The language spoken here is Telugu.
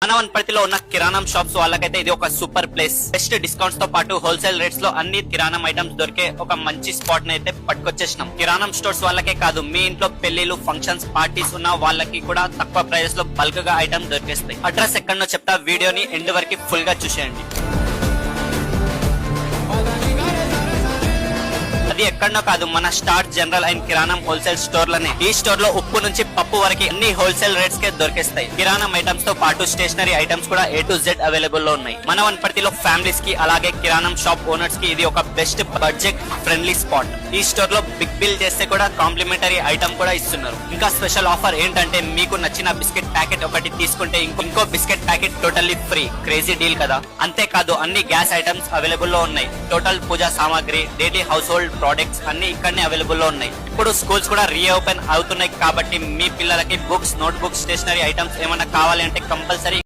మన వనపర్తిలో ఉన్న కిరాణం షాప్స్ వాళ్ళకైతే ఇది ఒక సూపర్ ప్లేస్. బెస్ట్ డిస్కౌంట్స్ తో పాటు హోల్సేల్ రేట్స్ లో అన్ని కిరాణం ఐటమ్స్ దొరికే ఒక మంచి స్పాట్ ని అయితే పట్టుకొచ్చేసినాం. కిరాణం స్టోర్స్ వాళ్ళకే కాదు, మీ ఇంట్లో పెళ్లిలు, ఫంక్షన్స్, పార్టీస్ ఉన్న వాళ్ళకి కూడా తక్కువ ప్రైస్ లో బల్క్ గా ఐటమ్స్ దొరికేస్తాయి. అడ్రస్ ఎక్కడో చెప్తా, వీడియోని ఎండ్ వరకు ఫుల్ గా చూసేయండి. అది ఎక్కడో కాదు, మన స్టార్ జనరల్ అండ్ కిరాణం హోల్సేల్ స్టోర్లనే. ఈ స్టోర్ లో ఉప్పు నుంచి పప్పు వరకు అన్ని హోల్సేల్ రేట్స్ కే దొరికేస్తాయి. కిరాణం ఐటమ్స్ తో పాటు స్టేషనరీ ఐటమ్స్ కూడా A to Z అవైలబుల్ లో ఉన్నాయి. మన వనపర్తిలో ఫ్యామిలీస్ కి అలాగే కిరాణం షాప్ ఓనర్స్ కి ఇది ఒక బెస్ట్ బడ్జెట్ ఫ్రెండ్లీ స్పాట్. ఈ స్టోర్ లో బిగ్ బిల్ చేస్తే కూడా కాంప్లిమెంటరీ ఐటమ్ కూడా ఇస్తున్నారు. ఇంకా స్పెషల్ ఆఫర్ ఏంటంటే, మీకు నచ్చిన బిస్కెట్ ప్యాకెట్ ఒకటి తీసుకుంటే ఇంకో biscuit packet totally free. Crazy deal కదా. అంతేకాదు అన్ని గ్యాస్ ఐటమ్స్ అవైలబుల్ లో ఉన్నాయి. టోటల్ పూజా సామాగ్రి, డైలీ హౌస్ హోల్డ్ ప్రొడక్ట్స్ అన్ని ఇక్కడనే అవైలబుల్ లో ఉన్నాయి. ఇప్పుడు స్కూల్స్ కూడా రీఓపెన్ అవుతున్నాయి కాబట్టి మీ పిల్లలకి books, notebooks, stationery items ఏమైనా కావాలి అంటే కంపల్సరీ